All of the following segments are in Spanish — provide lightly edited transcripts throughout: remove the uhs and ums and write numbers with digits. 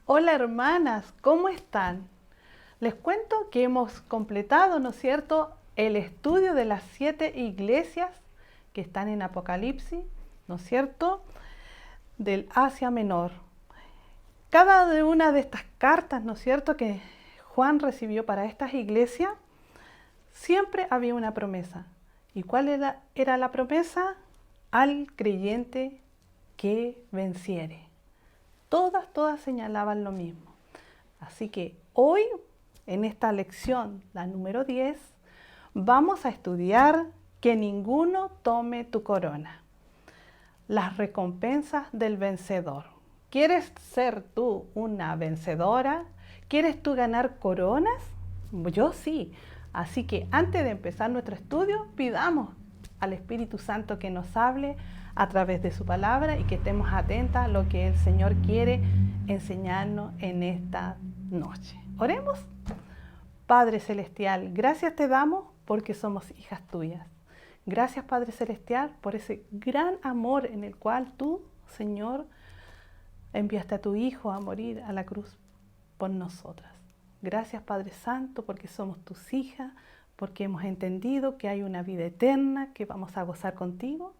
Hola hermanas, ¿cómo están? Les cuento que hemos completado, ¿no es cierto?, el estudio de las 7 iglesias que están en Apocalipsis, ¿no es cierto?, del Asia Menor. Cada una de estas cartas, ¿no es cierto?, que Juan recibió para estas iglesias, siempre había una promesa. ¿Y cuál era la promesa? Al creyente que venciere. Todas señalaban lo mismo. Así que hoy, en esta lección, la número 10, vamos a estudiar que ninguno tome tu corona. Las recompensas del vencedor. ¿Quieres ser tú una vencedora? ¿Quieres tú ganar coronas? Yo sí. Así que antes de empezar nuestro estudio, pidamos al Espíritu Santo que nos hable a través de su palabra y que estemos atentas a lo que el Señor quiere enseñarnos en esta noche. Oremos. Padre Celestial, gracias te damos porque somos hijas tuyas. Gracias, Padre Celestial, por ese gran amor en el cual tú, Señor, enviaste a tu Hijo a morir a la cruz por nosotras. Gracias, Padre Santo, porque somos tus hijas, porque hemos entendido que hay una vida eterna que vamos a gozar contigo.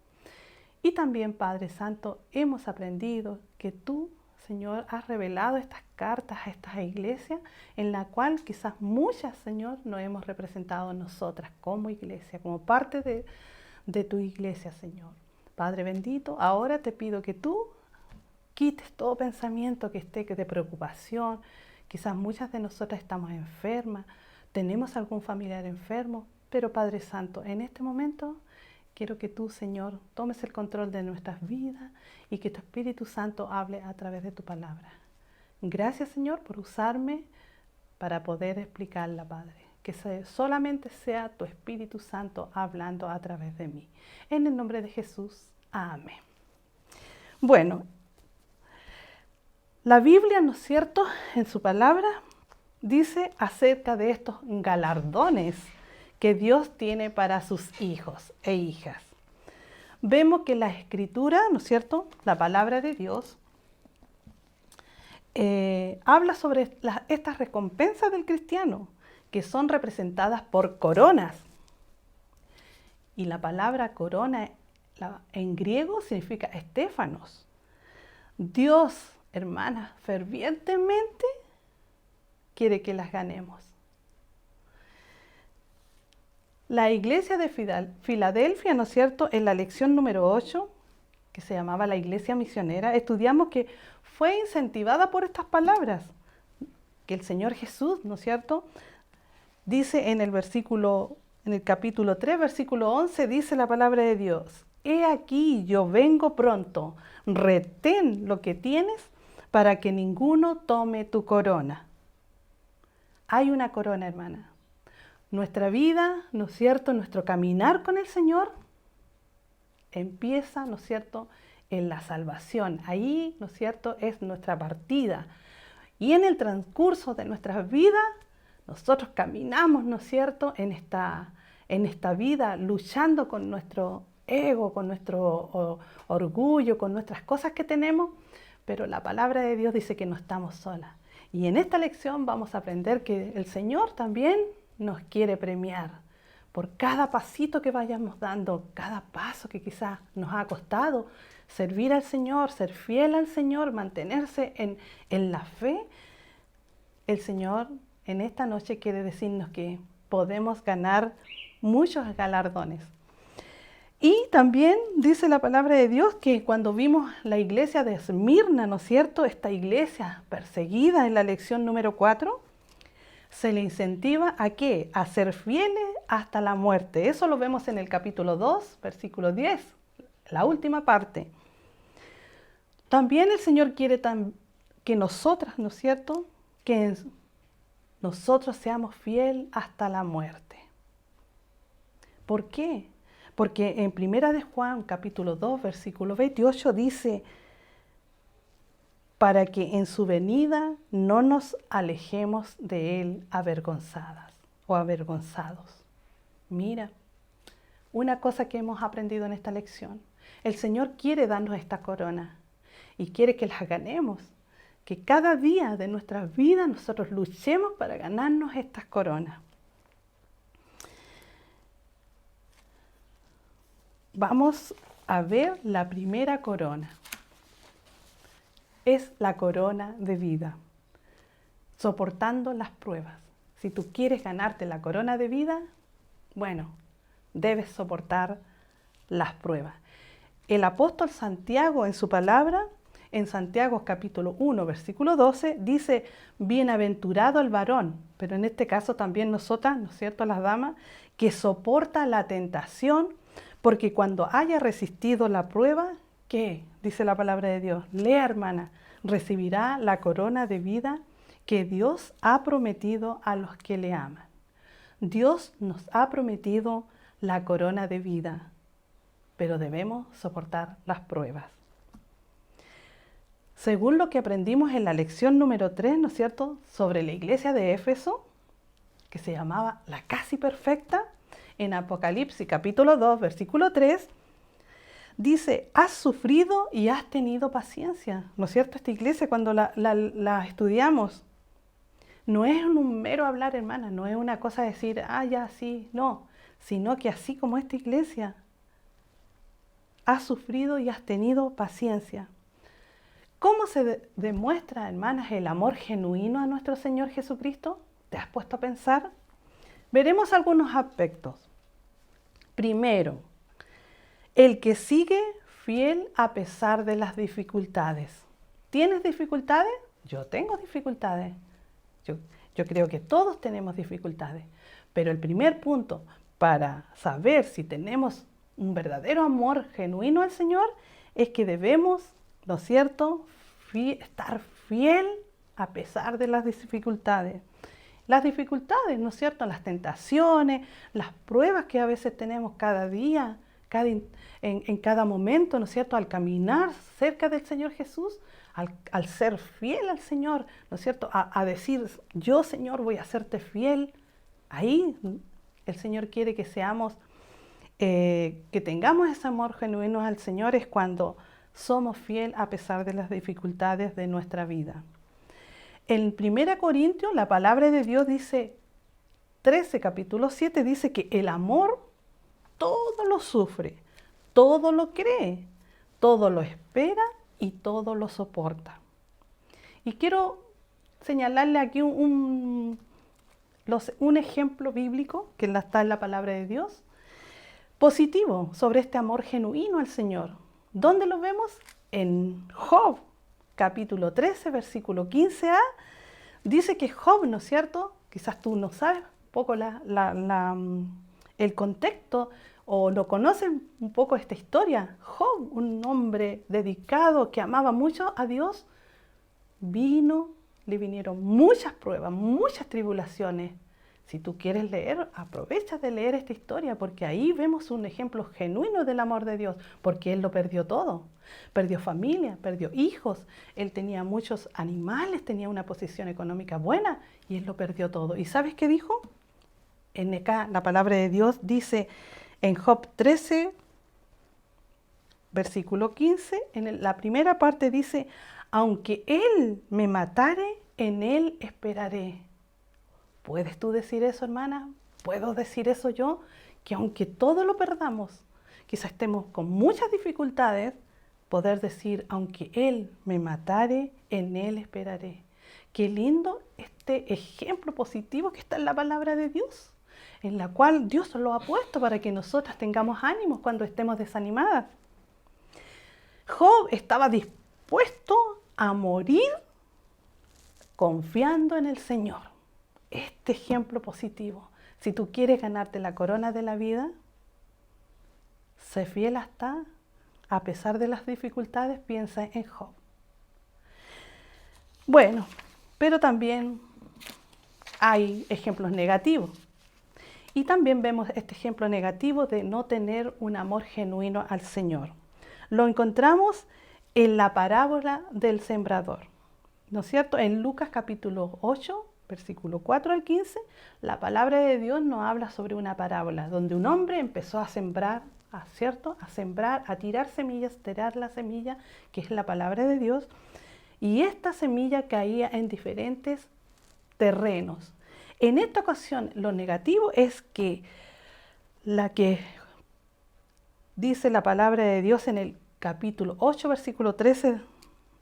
Y también, Padre Santo, hemos aprendido que tú, Señor, has revelado estas cartas a estas iglesias en la cual quizás muchas, Señor, nos hemos representado nosotras como iglesia, como parte de tu iglesia, Señor. Padre bendito, ahora te pido que tú quites todo pensamiento que esté de preocupación. Quizás muchas de nosotras estamos enfermas, tenemos algún familiar enfermo, pero Padre Santo, en este momento quiero que tú, Señor, tomes el control de nuestras vidas y que tu Espíritu Santo hable a través de tu palabra. Gracias, Señor, por usarme para poder explicarla, Padre. Que solamente sea tu Espíritu Santo hablando a través de mí. En el nombre de Jesús, amén. Bueno, la Biblia, ¿no es cierto?, en su palabra dice acerca de estos galardones que Dios tiene para sus hijos e hijas. Vemos que la Escritura, ¿no es cierto?, la palabra de Dios, habla sobre estas recompensas del cristiano, que son representadas por coronas. Y la palabra corona en griego significa estéfanos. Dios, hermanas, fervientemente quiere que las ganemos. La iglesia de Filadelfia, ¿no es cierto?, en la lección número 8, que se llamaba la iglesia misionera, estudiamos que fue incentivada por estas palabras, que el Señor Jesús, ¿no es cierto?, dice en el capítulo 3, versículo 11, dice la palabra de Dios: He aquí, yo vengo pronto, retén lo que tienes para que ninguno tome tu corona. Hay una corona, hermana. Nuestra vida, ¿no es cierto?, nuestro caminar con el Señor empieza, ¿no es cierto?, en la salvación. Ahí, ¿no es cierto?, es nuestra partida. Y en el transcurso de nuestras vidas, nosotros caminamos, ¿no es cierto?, en esta vida luchando con nuestro ego, con nuestro orgullo, con nuestras cosas que tenemos, pero la palabra de Dios dice que no estamos solas. Y en esta lección vamos a aprender que el Señor también nos quiere premiar por cada pasito que vayamos dando, cada paso que quizás nos ha costado, servir al Señor, ser fiel al Señor, mantenerse en la fe. El Señor en esta noche quiere decirnos que podemos ganar muchos galardones. Y también dice la palabra de Dios que cuando vimos la iglesia de Esmirna, ¿no es cierto?, esta iglesia perseguida en la lección número 4, se le incentiva ¿a qué? A ser fieles hasta la muerte. Eso lo vemos en el capítulo 2, versículo 10, la última parte. También el Señor quiere que nosotras, ¿no es cierto?, que nosotros seamos fieles hasta la muerte. ¿Por qué? Porque en 1 de Juan, capítulo 2, versículo 28, dice: para que en su venida no nos alejemos de Él avergonzadas o avergonzados. Mira, una cosa que hemos aprendido en esta lección: el Señor quiere darnos esta corona y quiere que la ganemos. que cada día de nuestras vidas nosotros luchemos para ganarnos estas coronas. Vamos a ver la primera corona. Es la corona de vida, soportando las pruebas. Si tú quieres ganarte la corona de vida, bueno, debes soportar las pruebas. El apóstol Santiago en su palabra, en Santiago capítulo 1, versículo 12, dice, bienaventurado el varón, pero en este caso también nosotras, ¿no es cierto?, las damas, que soporta la tentación, porque cuando haya resistido la prueba, ¿qué? Dice la palabra de Dios. Lea, hermana, recibirá la corona de vida que Dios ha prometido a los que le aman. Dios nos ha prometido la corona de vida, pero debemos soportar las pruebas. Según lo que aprendimos en la lección número 3, ¿no es cierto?, sobre la iglesia de Éfeso, que se llamaba la casi perfecta, en Apocalipsis capítulo 2, versículo 3, dice, has sufrido y has tenido paciencia. ¿No es cierto? Esta iglesia, cuando la estudiamos, no es un mero hablar, hermana, no es una cosa de decir, ya, sí, no, sino que así como esta iglesia, has sufrido y has tenido paciencia. ¿Cómo se demuestra, hermanas, el amor genuino a nuestro Señor Jesucristo? ¿Te has puesto a pensar? Veremos algunos aspectos. Primero, el que sigue fiel a pesar de las dificultades. ¿Tienes dificultades? Yo tengo dificultades. Yo creo que todos tenemos dificultades. Pero el primer punto para saber si tenemos un verdadero amor genuino al Señor es que debemos, ¿no es cierto?, estar fiel a pesar de las dificultades. Las dificultades, ¿no es cierto?, las tentaciones, las pruebas que a veces tenemos cada día, en cada momento, ¿no es cierto?, al caminar cerca del Señor Jesús, al ser fiel al Señor, ¿no es cierto?, a decir, yo, Señor, voy a serte fiel. Ahí el Señor quiere que seamos, que tengamos ese amor genuino al Señor, es cuando somos fiel a pesar de las dificultades de nuestra vida. En 1 Corintios, la palabra de Dios dice, 13, capítulo 7, dice que el amor todo lo sufre, todo lo cree, todo lo espera y todo lo soporta. Y quiero señalarle aquí un ejemplo bíblico que está en la palabra de Dios, positivo sobre este amor genuino al Señor. ¿Dónde lo vemos? En Job, capítulo 13, versículo 15a, dice que Job, ¿no es cierto? Quizás tú no sabes un poco el contexto o no conoces un poco esta historia. Job, un hombre dedicado que amaba mucho a Dios, le vinieron muchas pruebas, muchas tribulaciones. Si tú quieres leer, aprovecha de leer esta historia, porque ahí vemos un ejemplo genuino del amor de Dios, porque él lo perdió todo. Perdió familia, perdió hijos, él tenía muchos animales, tenía una posición económica buena y él lo perdió todo. ¿Y sabes qué dijo? Acá la palabra de Dios dice en Job 13, versículo 15, la primera parte dice, aunque él me matare, en él esperaré. ¿Puedes tú decir eso, hermana? ¿Puedo decir eso yo? Que aunque todo lo perdamos, quizás estemos con muchas dificultades, poder decir, aunque Él me matare, en Él esperaré. Qué lindo este ejemplo positivo que está en la palabra de Dios, en la cual Dios lo ha puesto para que nosotras tengamos ánimos cuando estemos desanimadas. Job estaba dispuesto a morir confiando en el Señor. Este ejemplo positivo. Si tú quieres ganarte la corona de la vida, sé fiel hasta, a pesar de las dificultades, piensa en Job. Bueno, pero también hay ejemplos negativos. Y también vemos este ejemplo negativo de no tener un amor genuino al Señor. Lo encontramos en la parábola del sembrador, ¿no es cierto? En Lucas capítulo 8, versículo 4 al 15, la palabra de Dios nos habla sobre una parábola donde un hombre empezó a sembrar, ¿cierto? A sembrar, a tirar semillas, tirar la semilla, que es la palabra de Dios. y esta semilla caía en diferentes terrenos. En esta ocasión, lo negativo es que la que dice la palabra de Dios en el capítulo 8, versículo 13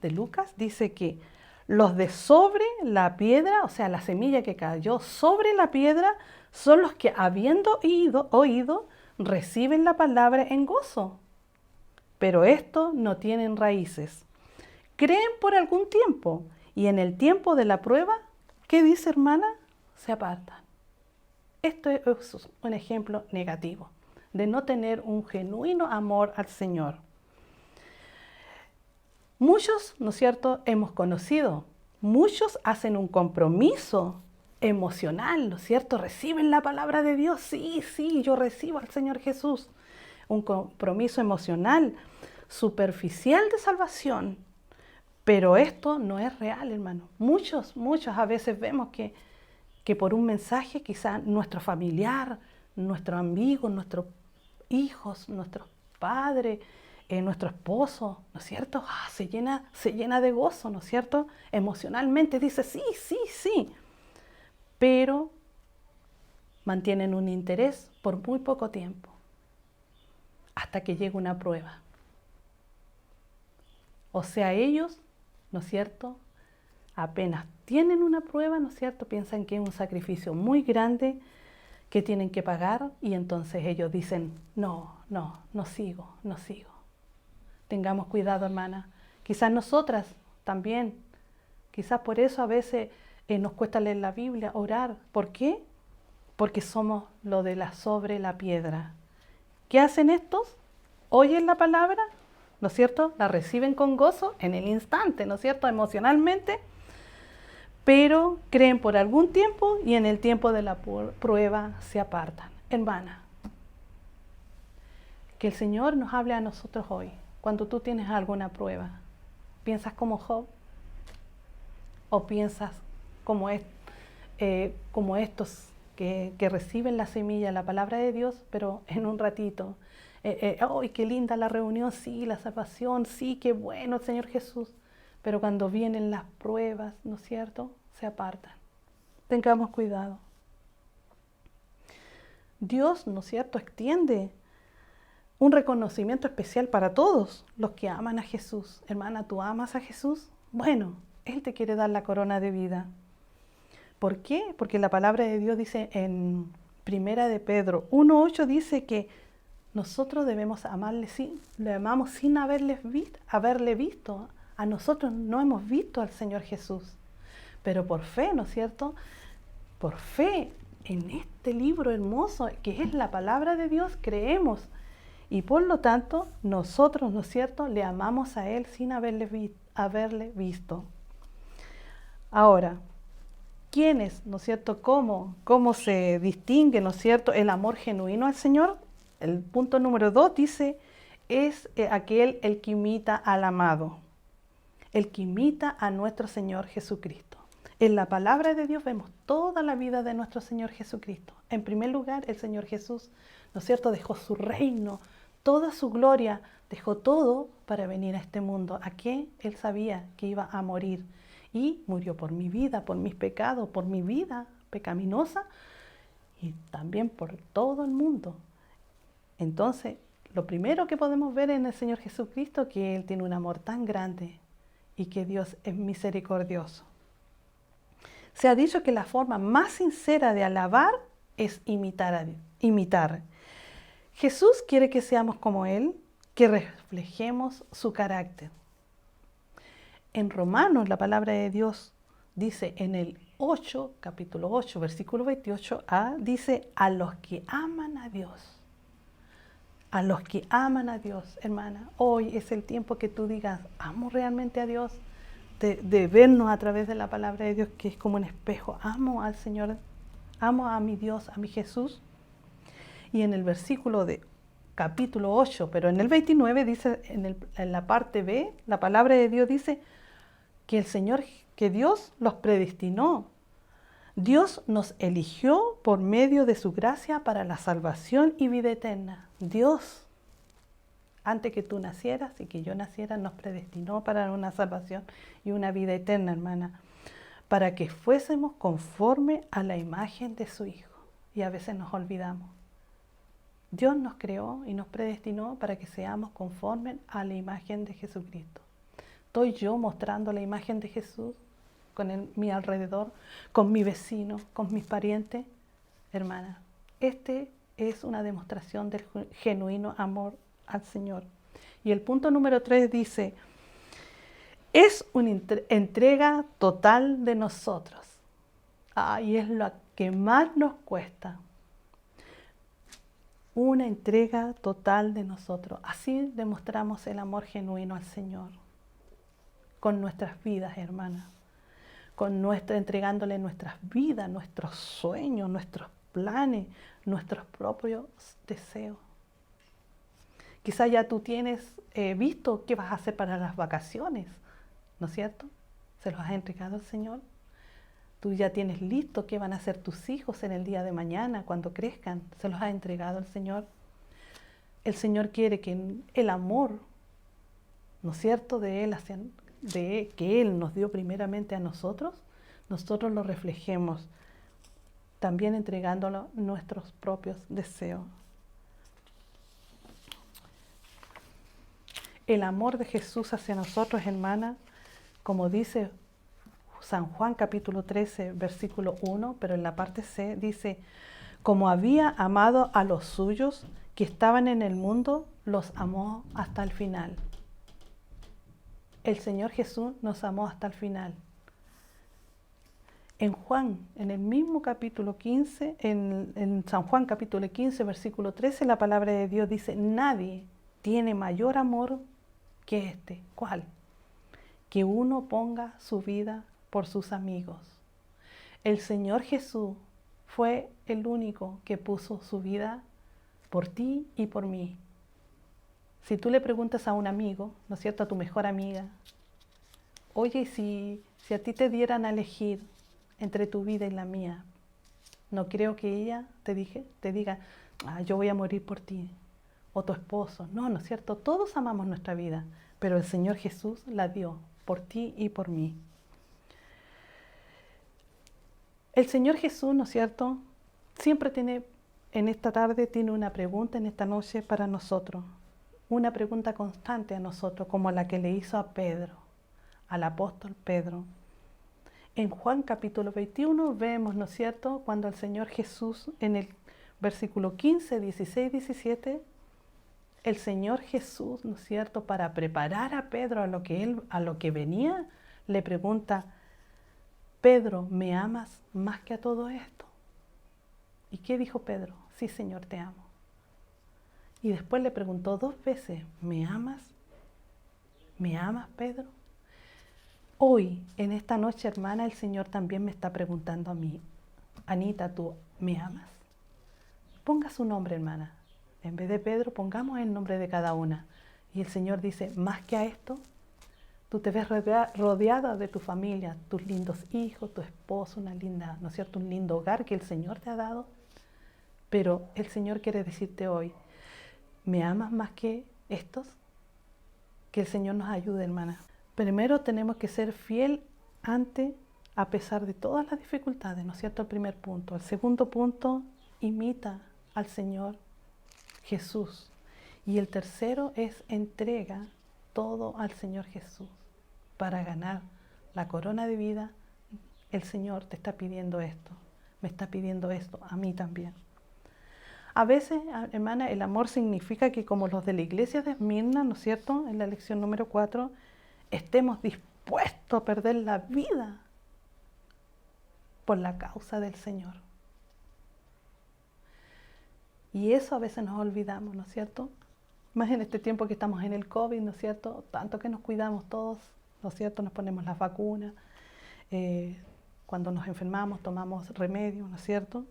de Lucas, dice que los de sobre la piedra, o sea, la semilla que cayó sobre la piedra, son los que habiendo oído, reciben la palabra en gozo. Pero estos no tienen raíces. Creen por algún tiempo y en el tiempo de la prueba, ¿qué dice, hermana? Se apartan. Esto es un ejemplo negativo de no tener un genuino amor al Señor. Muchos, ¿no es cierto?, hemos conocido. Muchos hacen un compromiso emocional, ¿no es cierto? Reciben la palabra de Dios. Sí, yo recibo al Señor Jesús. Un compromiso emocional, superficial de salvación. Pero esto no es real, hermano. Muchos a veces vemos que por un mensaje quizá nuestro familiar, nuestro amigo, nuestros hijos, nuestros padres, nuestro esposo, ¿no es cierto? Se llena de gozo, ¿no es cierto? Emocionalmente dice sí. Pero mantienen un interés por muy poco tiempo, hasta que llega una prueba. O sea, ellos, ¿no es cierto?, apenas tienen una prueba, ¿no es cierto?, piensan que es un sacrificio muy grande que tienen que pagar y entonces ellos dicen, no sigo. Tengamos cuidado, hermana. Quizás nosotras también, quizás por eso a veces nos cuesta leer la Biblia, orar. ¿Por qué? Porque somos lo de la sobre la piedra. ¿Qué hacen estos? Oyen la palabra, ¿no es cierto? La reciben con gozo en el instante, ¿no es cierto?, emocionalmente, pero creen por algún tiempo y en el tiempo de la prueba se apartan. Hermana, que el Señor nos hable a nosotros hoy. Cuando tú tienes alguna prueba, ¿piensas como Job? ¿O piensas como estos que reciben la semilla, la palabra de Dios, pero en un ratito? ¡Ay, qué linda la reunión! Sí, la salvación, sí, qué bueno el Señor Jesús. Pero cuando vienen las pruebas, ¿no es cierto?, se apartan. Tengamos cuidado. Dios, ¿no es cierto?, extiende un reconocimiento especial para todos los que aman a Jesús. Hermana, ¿tú amas a Jesús? Bueno, Él te quiere dar la corona de vida. ¿Por qué? Porque la palabra de Dios dice en Primera de Pedro 1:8, dice que nosotros debemos amarle, le amamos sin haberle visto. A nosotros no hemos visto al Señor Jesús, pero por fe, ¿no es cierto?, por fe en este libro hermoso que es la palabra de Dios, creemos. Y por lo tanto, nosotros, ¿no es cierto?, le amamos a Él sin haberle visto. Ahora, ¿quiénes, no es cierto?, cómo se distingue, ¿no es cierto?, el amor genuino al Señor? El punto número 2 dice, es aquel el que imita al amado, el que imita a nuestro Señor Jesucristo. En la palabra de Dios vemos toda la vida de nuestro Señor Jesucristo. En primer lugar, el Señor Jesús, ¿no es cierto?, dejó su reino, toda su gloria, dejó todo para venir a este mundo. ¿A qué? Él sabía que iba a morir y murió por mi vida, por mis pecados, por mi vida pecaminosa y también por todo el mundo. Entonces, lo primero que podemos ver en el Señor Jesucristo es que Él tiene un amor tan grande y que Dios es misericordioso. Se ha dicho que la forma más sincera de alabar es imitar. Jesús quiere que seamos como Él, que reflejemos su carácter. En Romanos, la palabra de Dios dice en el 8, capítulo 8, versículo 28a, dice, a los que aman a Dios. A los que aman a Dios, hermana, hoy es el tiempo que tú digas, amo realmente a Dios, de vernos a través de la palabra de Dios, que es como un espejo. Amo al Señor, amo a mi Dios, a mi Jesús. Y en el versículo de capítulo 8, pero en el 29 dice, en la parte B, la palabra de Dios dice que Dios los predestinó. Dios nos eligió por medio de su gracia para la salvación y vida eterna. Dios Antes que tú nacieras y que yo naciera, nos predestinó para una salvación y una vida eterna, hermana, para que fuésemos conforme a la imagen de su Hijo. Y a veces nos olvidamos. Dios nos creó y nos predestinó para que seamos conformes a la imagen de Jesucristo. ¿Estoy yo mostrando la imagen de Jesús con mi alrededor, con mi vecino, con mis parientes? Hermana, este es una demostración del genuino amor al Señor. Y el punto número 3 dice, es una entrega total de nosotros. Y es lo que más nos cuesta. Una entrega total de nosotros. Así demostramos el amor genuino al Señor. Con nuestras vidas, hermanas. Entregándole nuestras vidas, nuestros sueños, nuestros planes, nuestros propios deseos. Quizás ya tú tienes visto qué vas a hacer para las vacaciones, ¿no es cierto? ¿Se los has entregado al Señor? Tú ya tienes listo qué van a hacer tus hijos en el día de mañana, cuando crezcan. ¿Se los has entregado al Señor? El Señor quiere que el amor, ¿no es cierto?, que Él nos dio primeramente a nosotros lo reflejemos, también entregándolo nuestros propios deseos. El amor de Jesús hacia nosotros, hermana, como dice San Juan capítulo 13, versículo 1, pero en la parte C dice, como había amado a los suyos que estaban en el mundo, los amó hasta el final. El Señor Jesús nos amó hasta el final. En Juan, en el mismo capítulo 15, en San Juan capítulo 15, versículo 13, la palabra de Dios dice, nadie tiene mayor amor que este. ¿Cuál? Que uno ponga su vida por sus amigos. El Señor Jesús fue el único que puso su vida por ti y por mí. Si tú le preguntas a un amigo, ¿no es cierto?, a tu mejor amiga, oye, si a ti te dieran a elegir entre tu vida y la mía, no creo que ella te diga, yo voy a morir por ti, o tu esposo. No, ¿no es cierto? Todos amamos nuestra vida, pero el Señor Jesús la dio por ti y por mí. El Señor Jesús, ¿no es cierto?, siempre en esta tarde tiene una pregunta, en esta noche para nosotros. Una pregunta constante a nosotros, como la que le hizo a Pedro, al apóstol Pedro. En Juan capítulo 21 vemos, ¿no es cierto?, cuando el Señor Jesús, en el versículo 15, 16, 17, el Señor Jesús, ¿no es cierto?, para preparar a Pedro a lo que venía, le pregunta, Pedro, ¿me amas más que a todo esto? ¿Y qué dijo Pedro? Sí, Señor, te amo. Y después le preguntó 2 veces, ¿me amas? ¿Me amas, Pedro? Hoy, en esta noche, hermana, el Señor también me está preguntando a mí, Anita, ¿tú me amas? Ponga su nombre, hermana. En vez de Pedro, pongamos el nombre de cada una. Y el Señor dice, más que a esto, tú te ves rodeada de tu familia, tus lindos hijos, tu esposo, una linda, ¿no es cierto?, un lindo hogar que el Señor te ha dado. Pero el Señor quiere decirte hoy, ¿me amas más que estos? Que el Señor nos ayude, hermana. Primero tenemos que ser fiel a pesar de todas las dificultades, ¿no es cierto?, el primer punto. El segundo punto, imita al Señor Jesús. Y el tercero es entrega todo al Señor Jesús. Para ganar la corona de vida, el Señor te está pidiendo esto, me está pidiendo esto, a mí también. A veces, hermana, el amor significa que como los de la iglesia de Esmirna, ¿no es cierto?, en la lección número 4, estemos dispuestos a perder la vida por la causa del Señor. Y eso a veces nos olvidamos, ¿no es cierto? Más en este tiempo que estamos en el COVID, ¿no es cierto? Tanto que nos cuidamos todos, ¿no es cierto? Nos ponemos las vacunas, cuando nos enfermamos tomamos remedios, ¿no es cierto?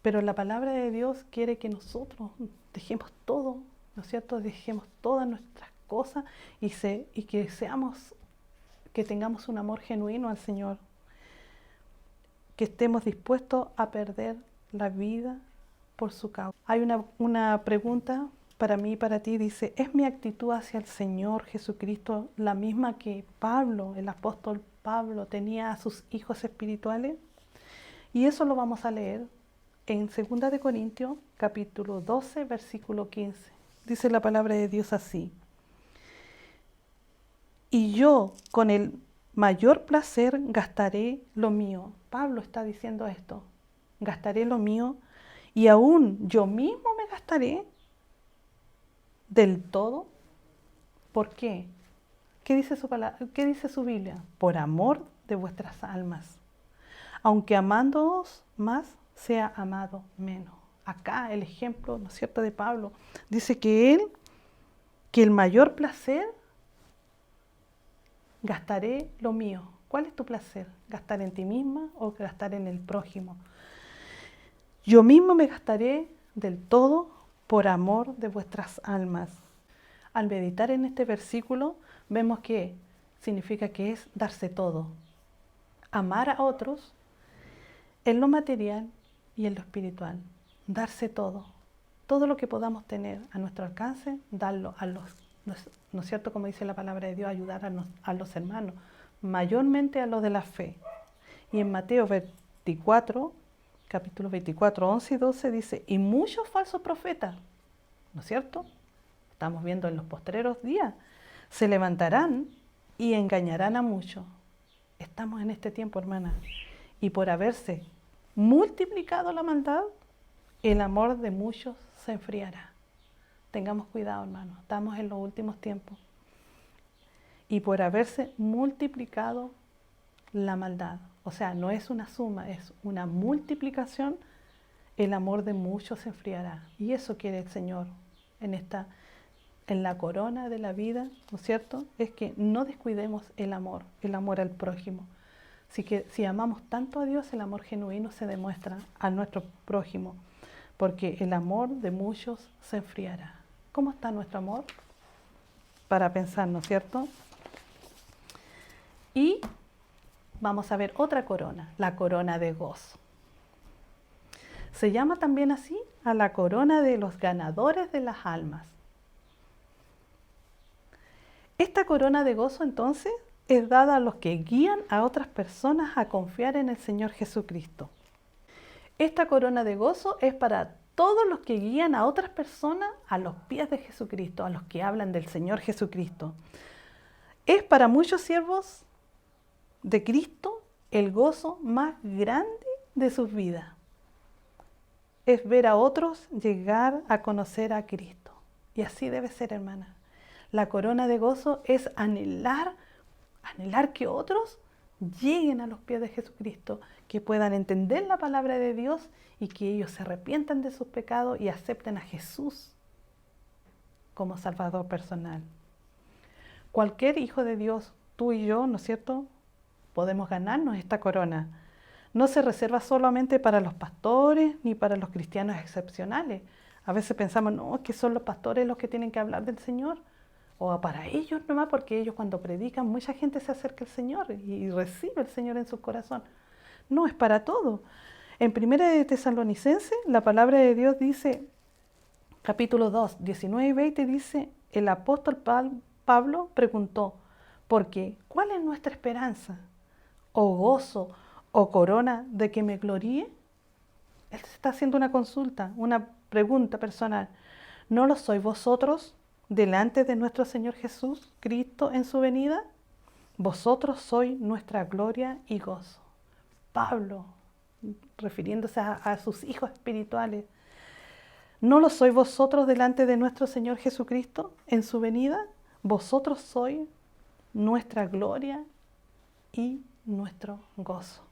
Pero la palabra de Dios quiere que nosotros dejemos todo, ¿no es cierto? Dejemos todas nuestras cosas y que tengamos un amor genuino al Señor. Que estemos dispuestos a perder la vida por su causa. Hay una pregunta para mí y para ti, dice, ¿es mi actitud hacia el Señor Jesucristo la misma que Pablo, el apóstol Pablo, tenía a sus hijos espirituales? Y eso lo vamos a leer en 2 de Corintios, capítulo 12, versículo 15. Dice la palabra de Dios así. Y yo con el mayor placer gastaré lo mío. Pablo está diciendo esto. Gastaré lo mío y aún yo mismo me gastaré del todo. ¿Por qué? ¿Qué dice su palabra? ¿Qué dice su Biblia? Por amor de vuestras almas. Aunque amándoos más, sea amado menos. Acá el ejemplo, ¿no es cierto?, de Pablo. Dice que el mayor placer, gastaré lo mío. ¿Cuál es tu placer? ¿Gastar en ti misma o gastar en el prójimo? Yo mismo me gastaré del todo por amor de vuestras almas. Al meditar en este versículo, vemos que significa que es darse todo. Amar a otros en lo material y en lo espiritual. Darse todo. Todo lo que podamos tener a nuestro alcance, darlo a los, ¿no es cierto? Como dice la palabra de Dios, ayudar a los hermanos, mayormente a los de la fe. Y en Mateo 24, capítulo 24, 11 y 12 dice, y muchos falsos profetas, ¿no es cierto? Estamos viendo en los postreros días, se levantarán y engañarán a muchos. Estamos en este tiempo, hermana, y por haberse multiplicado la maldad, el amor de muchos se enfriará. Tengamos cuidado, hermano, estamos en los últimos tiempos. Y por haberse multiplicado la maldad, o sea, no es una suma, es una multiplicación, el amor de muchos se enfriará. Y eso quiere el Señor en la corona de la vida, ¿no es cierto? Es que no descuidemos el amor al prójimo. Así que si amamos tanto a Dios, el amor genuino se demuestra a nuestro prójimo, porque el amor de muchos se enfriará. ¿Cómo está nuestro amor? Para pensar, ¿no es cierto? Y vamos a ver otra corona, la corona de gozo. Se llama también así a la corona de los ganadores de las almas. Esta corona de gozo entonces es dada a los que guían a otras personas a confiar en el Señor Jesucristo. Esta corona de gozo es para todos los que guían a otras personas a los pies de Jesucristo, a los que hablan del Señor Jesucristo. Es para muchos siervos de Cristo el gozo más grande de sus vidas. Es ver a otros llegar a conocer a Cristo. Y así debe ser, hermana. La corona de gozo es anhelar que otros lleguen a los pies de Jesucristo, que puedan entender la palabra de Dios y que ellos se arrepientan de sus pecados y acepten a Jesús como Salvador personal. Cualquier hijo de Dios, tú y yo, ¿no es cierto?, podemos ganarnos esta corona. No se reserva solamente para los pastores ni para los cristianos excepcionales. A veces pensamos, no, que son los pastores los que tienen que hablar del Señor. O para ellos nomás, porque ellos cuando predican, mucha gente se acerca al Señor y recibe al Señor en su corazón. No, es para todo. En 1 de Tesalonicenses, la palabra de Dios dice, capítulo 2, 19 y 20, dice, el apóstol Pablo preguntó, ¿por qué? ¿Cuál es nuestra esperanza? ¿O gozo o corona de que me gloríe? Él está haciendo una consulta, una pregunta personal. ¿No lo sois vosotros delante de nuestro Señor Jesús Cristo en su venida? Vosotros sois nuestra gloria y gozo. Pablo, refiriéndose a sus hijos espirituales, ¿no lo sois vosotros delante de nuestro Señor Jesucristo en su venida? Vosotros sois nuestra gloria y nuestro gozo.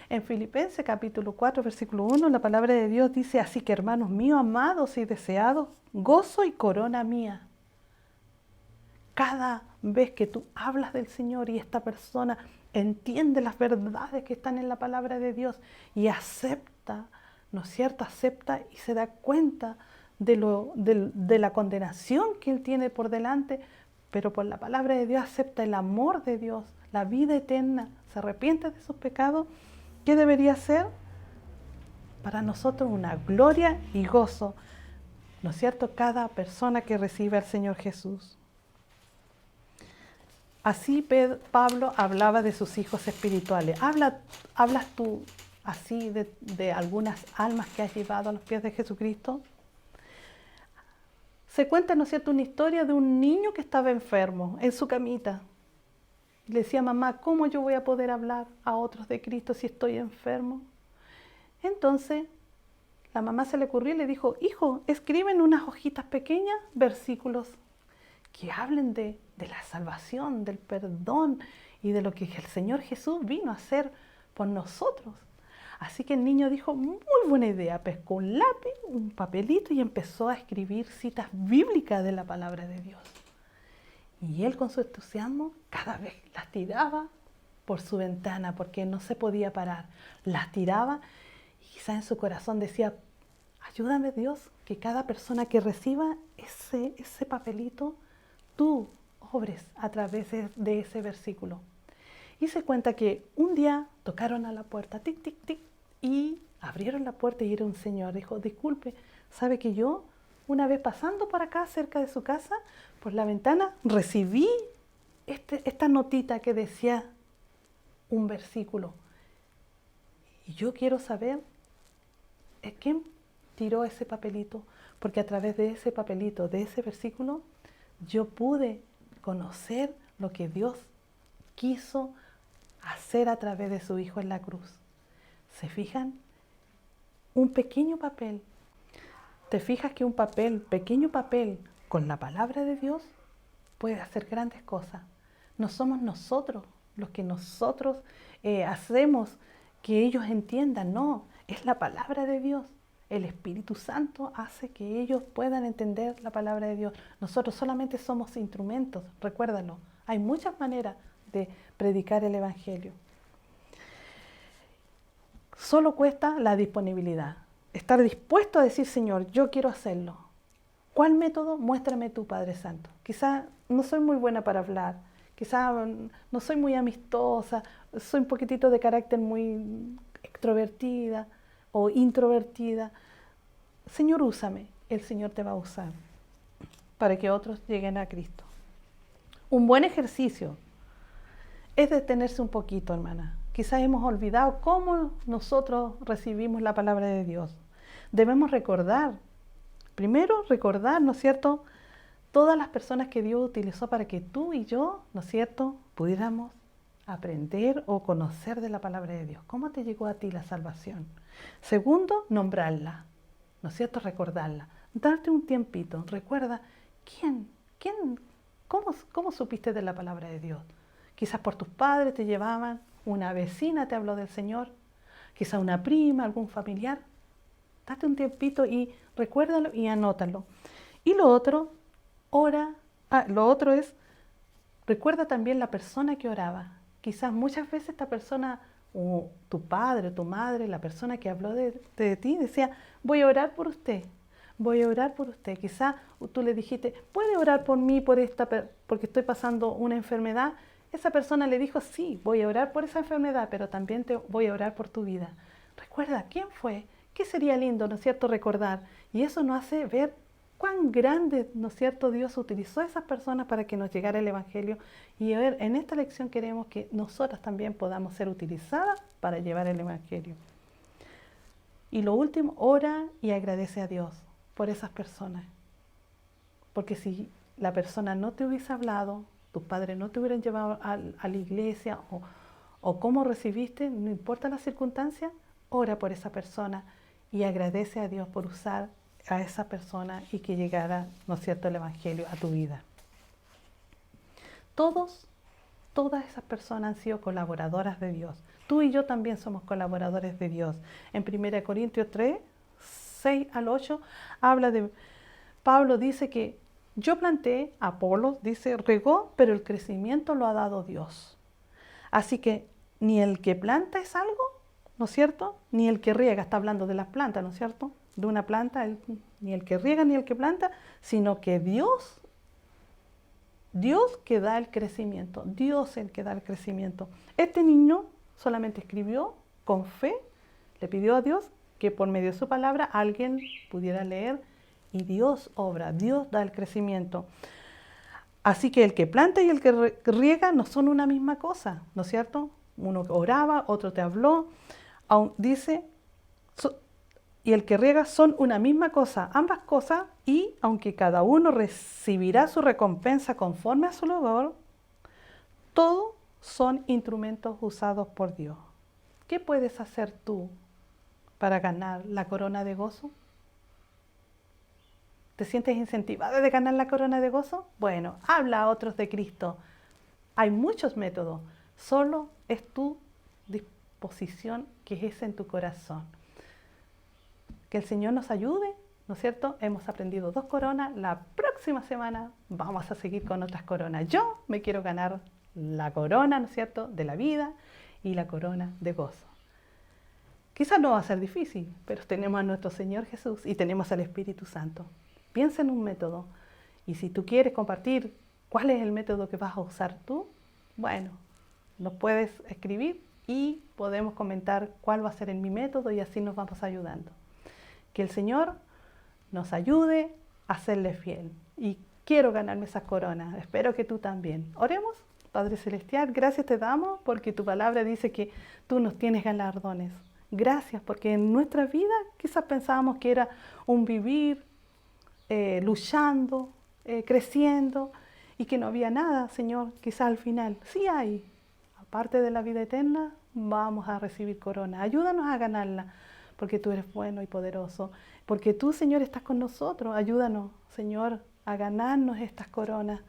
En Filipenses capítulo 4, versículo 1, la palabra de Dios dice, así que hermanos míos, amados y deseados, gozo y corona mía. Cada vez que tú hablas del Señor y esta persona entiende las verdades que están en la palabra de Dios y acepta, ¿no es cierto?, acepta y se da cuenta de la condenación que él tiene por delante, pero por la palabra de Dios acepta el amor de Dios, la vida eterna, se arrepiente de sus pecados. ¿Qué debería ser? Para nosotros una gloria y gozo ¿no es cierto?, cada persona que recibe al Señor Jesús. Así Pablo hablaba de sus hijos espirituales. ¿Hablas tú así de algunas almas que has llevado a los pies de Jesucristo? Se cuenta, ¿no es cierto?, una historia de un niño que estaba enfermo en su camita. Le decía: mamá, ¿cómo yo voy a poder hablar a otros de Cristo si estoy enfermo? Entonces, la mamá se le ocurrió y le dijo: hijo, escribe en unas hojitas pequeñas versículos que hablen de la salvación, del perdón y de lo que el Señor Jesús vino a hacer por nosotros. Así que el niño dijo: muy buena idea, pescó un lápiz, un papelito y empezó a escribir citas bíblicas de la palabra de Dios. Y él, con su entusiasmo, cada vez las tiraba por su ventana porque no se podía parar. Las tiraba y quizás en su corazón decía: ayúdame, Dios, que cada persona que reciba ese papelito, tú obres a través de ese versículo. Y se cuenta que un día tocaron a la puerta, tic, tic, tic, y abrieron la puerta y era un señor. Dijo: disculpe, ¿sabe que yo, una vez pasando por acá, cerca de su casa, por la ventana, recibí esta notita que decía un versículo? Y yo quiero saber quién tiró ese papelito, porque a través de ese papelito, de ese versículo, yo pude conocer lo que Dios quiso hacer a través de su Hijo en la cruz. ¿Se fijan? Un pequeño papel. ¿Te fijas que un pequeño papel con la palabra de Dios puede hacer grandes cosas? No somos nosotros los que hacemos que ellos entiendan, no, es la palabra de Dios. El Espíritu Santo hace que ellos puedan entender la palabra de Dios. Nosotros solamente somos instrumentos, recuérdalo. Hay muchas maneras de predicar el Evangelio. Solo cuesta la disponibilidad. Estar dispuesto a decir: Señor, yo quiero hacerlo. ¿Cuál método? Muéstrame tú, Padre Santo. Quizá no soy muy buena para hablar, quizá no soy muy amistosa, soy un poquitito de carácter muy extrovertida o introvertida. Señor, úsame. El Señor te va a usar para que otros lleguen a Cristo. Un buen ejercicio es detenerse un poquito, hermana. Quizás hemos olvidado cómo nosotros recibimos la palabra de Dios. Debemos recordar, ¿no es cierto?, todas las personas que Dios utilizó para que tú y yo, ¿no es cierto?, pudiéramos aprender o conocer de la palabra de Dios. ¿Cómo te llegó a ti la salvación? Segundo, nombrarla, ¿no es cierto?, recordarla. Darte un tiempito, recuerda, ¿cómo supiste de la palabra de Dios? Quizás por tus padres te llevaban, una vecina te habló del Señor, quizás una prima, algún familiar. Date un tiempito y recuérdalo y anótalo. Y lo otro es, recuerda también la persona que oraba. Quizás muchas veces esta persona, o tu padre, tu madre, la persona que habló de ti, decía: voy a orar por usted, voy a orar por usted. Quizás tú le dijiste: ¿puede orar por mí porque estoy pasando una enfermedad? Esa persona le dijo: sí, voy a orar por esa enfermedad, pero también te voy a orar por tu vida. Recuerda, ¿quién fue? ¿Qué sería lindo, ¿no es cierto?, recordar. Y eso nos hace ver cuán grande, ¿no es cierto?, Dios utilizó a esas personas para que nos llegara el Evangelio. Y en esta lección queremos que nosotras también podamos ser utilizadas para llevar el Evangelio. Y lo último, ora y agradece a Dios por esas personas. Porque si la persona no te hubiese hablado, tus padres no te hubieran llevado a la iglesia o cómo recibiste, no importa la circunstancia, ora por esa persona y agradece a Dios por usar a esa persona y que llegara, ¿no es cierto?, el Evangelio a tu vida. Todas esas personas han sido colaboradoras de Dios. Tú y yo también somos colaboradores de Dios. En 1 Corintios 3, 6 al 8, Pablo dice que yo planté, Apolos, dice, regó, pero el crecimiento lo ha dado Dios. Así que ni el que planta es algo, ¿no es cierto?, ni el que riega, está hablando de las plantas, ¿no es cierto?, de una planta, ni el que riega ni el que planta, sino que Dios que da el crecimiento, Dios es el que da el crecimiento. Este niño solamente escribió con fe, le pidió a Dios que por medio de su palabra alguien pudiera leer y Dios obra, Dios da el crecimiento. Así que el que planta y el que riega no son una misma cosa, ¿no es cierto? Uno oraba, otro te habló, dice, y el que riega son una misma cosa, ambas cosas, y aunque cada uno recibirá su recompensa conforme a su labor, todos son instrumentos usados por Dios. ¿Qué puedes hacer tú para ganar la corona de gozo? ¿Te sientes incentivado de ganar la corona de gozo? Bueno, habla a otros de Cristo. Hay muchos métodos, solo es tu disposición que es en tu corazón. Que el Señor nos ayude, ¿no es cierto? Hemos aprendido 2 coronas, la próxima semana vamos a seguir con otras coronas. Yo me quiero ganar la corona, ¿no es cierto?, de la vida y la corona de gozo. Quizás no va a ser difícil, pero tenemos a nuestro Señor Jesús y tenemos al Espíritu Santo. Piensa en un método y si tú quieres compartir cuál es el método que vas a usar tú, bueno, nos puedes escribir y podemos comentar cuál va a ser mi método y así nos vamos ayudando. Que el Señor nos ayude a serle fiel y quiero ganarme esas coronas, espero que tú también. Oremos. Padre Celestial, gracias te damos porque tu palabra dice que tú nos tienes galardones. Gracias porque en nuestra vida quizás pensábamos que era un vivir luchando, creciendo y que no había nada, Señor. Quizás al final sí hay. Aparte de la vida eterna, vamos a recibir corona. Ayúdanos a ganarla porque tú eres bueno y poderoso. Porque tú, Señor, estás con nosotros. Ayúdanos, Señor, a ganarnos estas coronas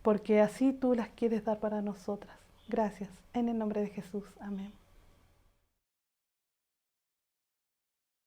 porque así tú las quieres dar para nosotras. Gracias. En el nombre de Jesús. Amén.